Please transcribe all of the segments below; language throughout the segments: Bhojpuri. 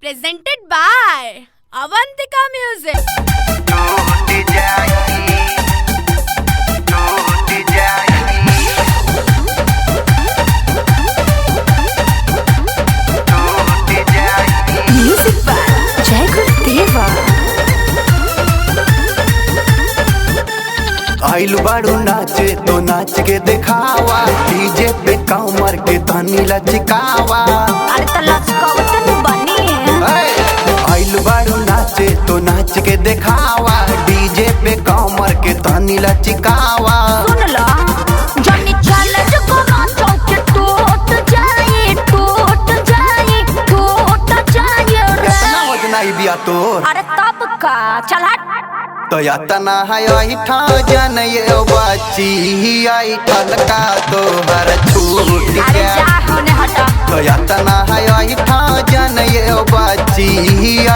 presented by Avantika Music. Music by Jai Gurudeva. आइल बाड़ू नाचे तो नाच के दिखावा, डीजे पे कमर के तनी लचकावा। अरे तो लचकावत न बनी है। आइल बाड़ू नाचे तो नाच के दिखावा, डीजे पे कमर के तनी लचकावा। सुन लो जनी चैलेंज करो चौके टूट जाए कितना वजन आई बिया तोर? अरे तब का चल हट। तो यातना है आई ठा जन ये बाची, आई ठलका तो हर छूट अरे गया। जा होने हटा। तो यातना है आई ठा जन ये बाची,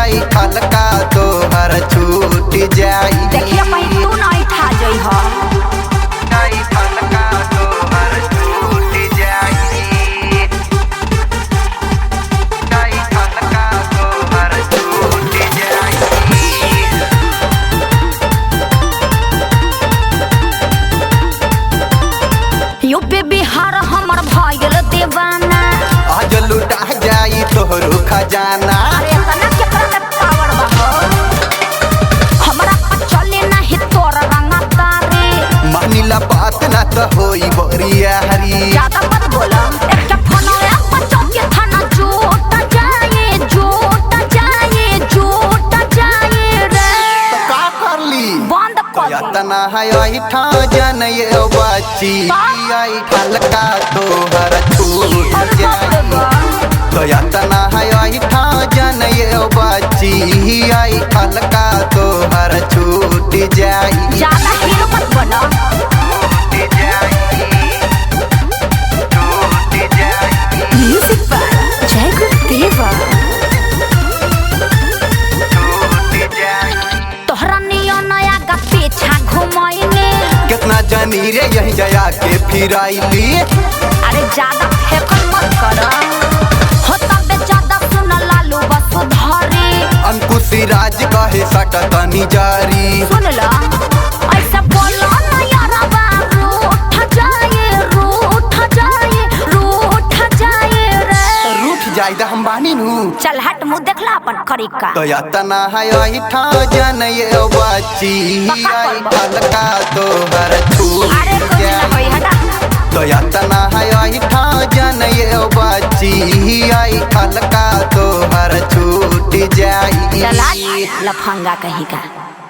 आई ठलका तो हर छूट जाई। देखिए कहीं तू नहीं ठा जाई हो। आई ठलका तो हर छूट जाई। आई ठलका तो हर छूट जाई। यूपी बिहार हमर भइल दीवाना। आज लुटा जाई तोहरो खजाना। अरे तना के पर पावर बहो, हमरा पर चले नहीं तोर रंगदारी। मानिला बात ना तो होई बरिया हरी। ज्यादा मत बोला, एक फनोया बच्चों के थाना झूठ जाए रे। तो का करली? बंद कर दे। यातना है आई ठा जन ये बाची, आई ठलका तो हर छूट जाई। तो यातना है आई ठा जन ये बाची, आई ठलका तो हर छूट जाई। ज्यादा हीरो मत बना। म्यूजिक by जय गुरुदेवा। तोहरा नियो नया का पीछा घुमाइने। कितना जानी रे यही जया के फिर आईली। अरे ज्यादा फेकल मत कर, हो तबे ज्यादा सुन लालू वसुधारी। अंकुश राज कहे सकतनी जारी। सुन ला ऐसा बोलो ना यारा बाबू, उठ जाए रे। रूठ जाई दा हम बानी नु। चल हट, मुंह देखला अपन करी का। तो यातना है आई ठा जन ये बाची, आई ठलका तो हर छूट अरे कुछ ना जाई। होई हटा। तो यातना है आई ठा जन ये बाची, आई ठलका तो हर छूट जाई। चल हट लफंगा कहीं का।